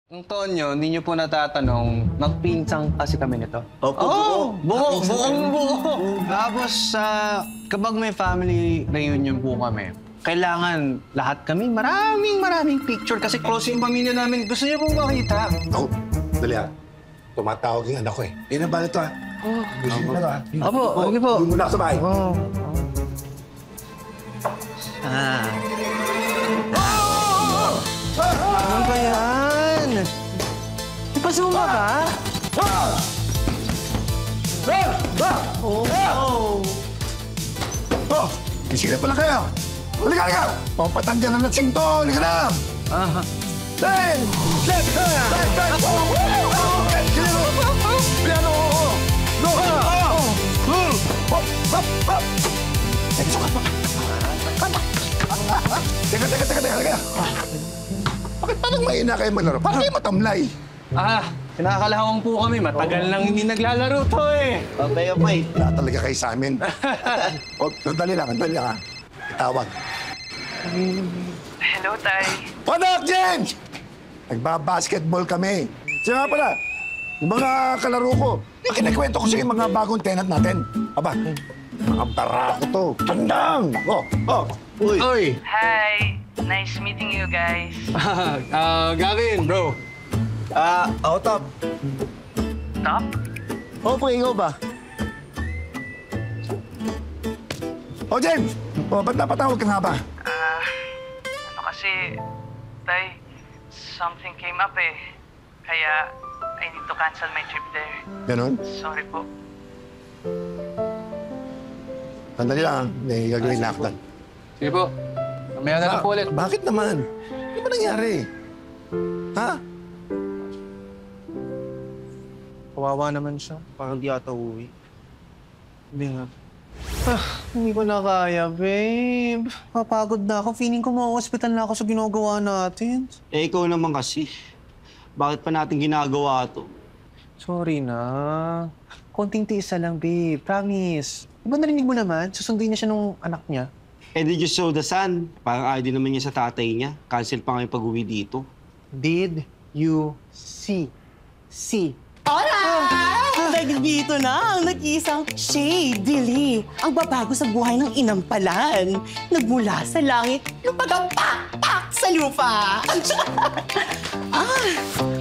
Antonio, hindi niyo po natatanong, magpinsang kasi kami nito. Opo, buo. Tapos, kapag may family reunion po kami, kailangan lahat kami maraming picture kasi close yung pamilya namin. Gusto niyo pong makita. Ako, dali ha. Tumatawag yung anak ko eh. Yan ang bala to ha. Gusto na to ha. Opo, okay po. Yung muna ako sa bahay. Ano ba yan? Ipasuma ka? Gising na pala kayo. Halika! Pampatanggal na ng sinto. Halika na! Ten! Set! Piano! Go! Teka. Bakit parang mahina kayo maglaro? Parang kayo matamlay. Kinakalawang po kami. Matagal nang hindi naglalaro to eh. Babay. Wala talaga kayo sa amin. Dali lang ha. Tawag. Hello, Tay. Panak, James! Nagbabasketball kami. Siya nga pala, yung mga kalaro ko, yung kinikwento ko sa yung mga bagong tenant natin. Aba, mga barako to. Tandang! Uy! Hi. Nice meeting you guys. Gavin, bro. Ako, Top. Top? Opo, ikaw ba? James! Ba't napatawag ka nga ba? Ano kasi, Tay, something came up eh. Kaya, I need to cancel my trip there. Ganon? Sorry po. Sandali lang, may gagawin na ako doon. Sige po. Mamaya na lang po ulit. Bakit naman? Ano ba nangyari? Ha? Kawawa naman siya. Parang di ata uwi. Hindi nga. Hindi ko na kaya, babe. Papagod na ako. Feeling ko ma-hospital na ako sa ginagawa natin. Ikaw naman kasi. Bakit pa natin ginagawa to? Sorry na. Konting tiisa lang, babe. Promise. Diba narinig mo naman? Susunduin niya siya nung anak niya. Did you saw the sun? Parang ayaw din naman niya sa tatay niya. Cancel pa ngayon pag-uwi dito. Did you see? See? Dito na ang nag-iisang Shay Dili. Ang babago sa buhay ng inampalan. Nagmula sa langit, lumagampak sa lupa.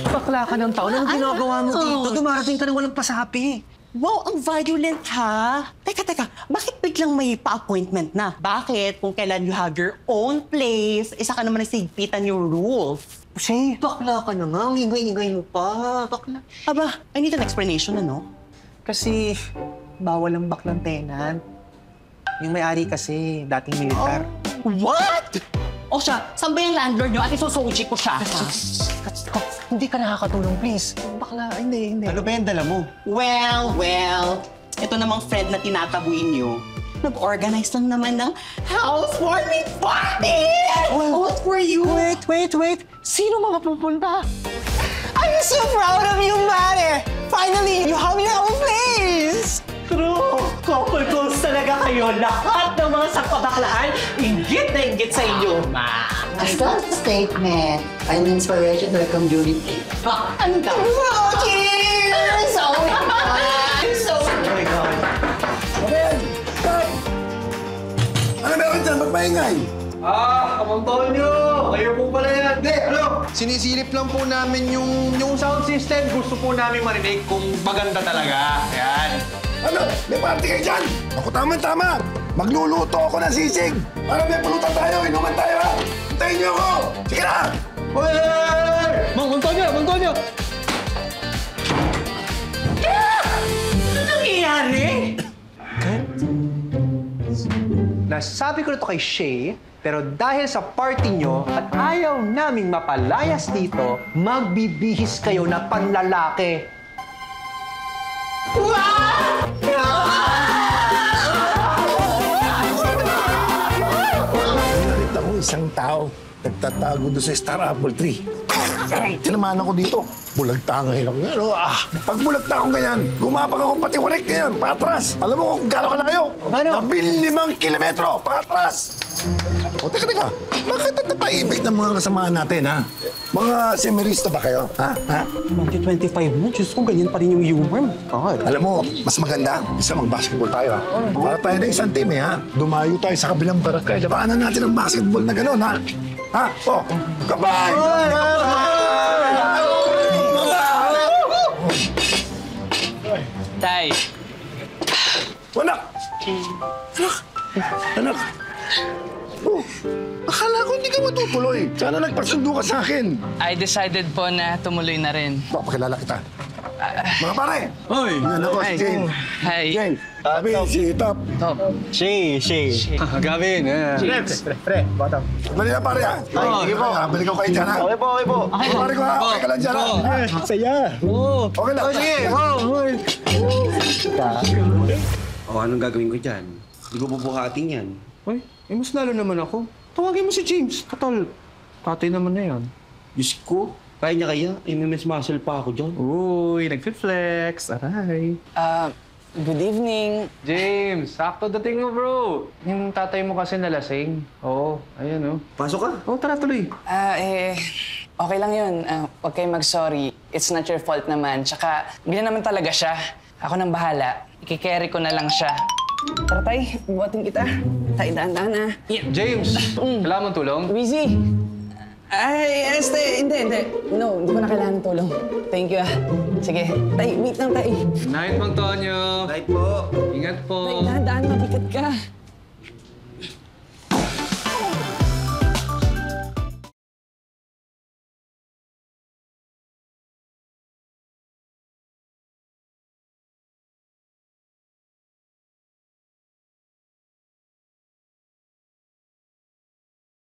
Bakla ka ng taon. Anong ginagawa mo dito? Dumarating ka nang walang pasapi. Wow, ang violent ha. Teka, bakit biglang may pa-appointment na? Bakit? Kung kailan you have your own place, isa ka naman nasigpitan yung rules. Shay, bakla ka na nga. Ang ingay-ingay mo pa. Bakla. Aba, I need an explanation, ano? Kasi bawal ang baklang tenant. Yung may-ari kasi, dating militar. What? O siya, saan ba yung landlord nyo? At isusuji ko siya. Hindi ka nakakatulong, please. Bakla, hindi. Ano ba yung dala mo? Well, ito namang friend na tinatabuin nyo. Nag-organize lang naman ng housewarming party! All for you! Wait. Sino mga pupunta? I'm so proud of you, Mare! Finally, you have your own place! True! Couple goals talaga kayo. Lahat ng mga sakpabaklaan, inggit na inggit sa inyo, ma. As that statement, an inspiration to the community. Ang dami! Cheers! Oh my God! Oh my God. Amen! Stop! Ano meron dyan? Ba't maingay? Antonio! Kayo po pala yan. Hindi, sinisilip lang po namin yung sound system. Gusto po namin marinig kung maganda talaga. Ayan. Ano? May party kayo dyan? Ako tama. Magluluto ako ng sisig. Para may pulutan tayo, inuman tayo ha. Hintayin niyo ako. Sige na! Hoy! Mang Antonio! Ano nangyayari? Nasabi ko na to kay Shay, pero dahil sa party nyo at ayaw naming mapalayas dito, magbibihis kayo na panlalaki. Nakita ko isang tao nagtatago doon sa Star Apple Tree. Tinamaan ako dito. Bulagtangay lang yan. Pag bulagta akong ganyan, gumapag ako pati warik ganyan, patras. Alam mo kung gano'n kalayo? Ano? 15 kilometro, patras. O, teka. Bakit nagtatahimik ng mga kasamaan natin, ha? Mga semirista ba kayo, ha? 2025 mo, Diyos ko, ganyan pa rin yung humor. God. Alam mo, mas maganda, isa mag-basketball tayo, ha? Para tayo na isang team, ha? Dumayo tayo sa kabilang barangay. Labaanan natin ang basketball na gano'n, ha? Ha? O, kabay! Tay, Anak! Anak! Oh, akala ko hindi ka matutuloy. Sana nagpasundo ka sa akin. I decided po na tumuloy na rin. Pakilala kita. Mga pare! Hoy! Yan ako, si James. Hi. James, sabi si Top. Shay. Gavin. Dali na pare, ha? Sige po. Balik ako kayo dyan, ha? Okay po. Pare ko, ha? Okay ka lang dyan, ha? Saya. Okay lang. Sige. O, anong gagawin ko dyan? Hindi ko bubuhatin yan. Uy, mas lalo naman ako. Tawagin mo si James. Katal, tatay naman na yan. Diyos ko, kaya? MMS muscle pa ako dyan. Uy, nag-flex. Aray. Good evening. James, sakto dating mo, bro. Yung tatay mo kasi nalasing. Oo, ayan, oh. Pasok ka. Oo, tara, tuloy. Okay lang yun. Huwag kayong mag-sorry. It's not your fault naman. Tsaka, ganyan naman talaga siya. Ako nang bahala. Ikikerry ko na lang siya. Tara, tay. Buhatin kita. Tay, daan-daan, ha. James, kailangan mong tulong? Busy. Ay, hindi. No, hindi ko na kailangan ng tulong. Thank you, ah. Sige. Tay, wait lang, tay. Night, Mang Tonyo. Night po. Ingat po. Tay, dahan-dahan, mabigat ka.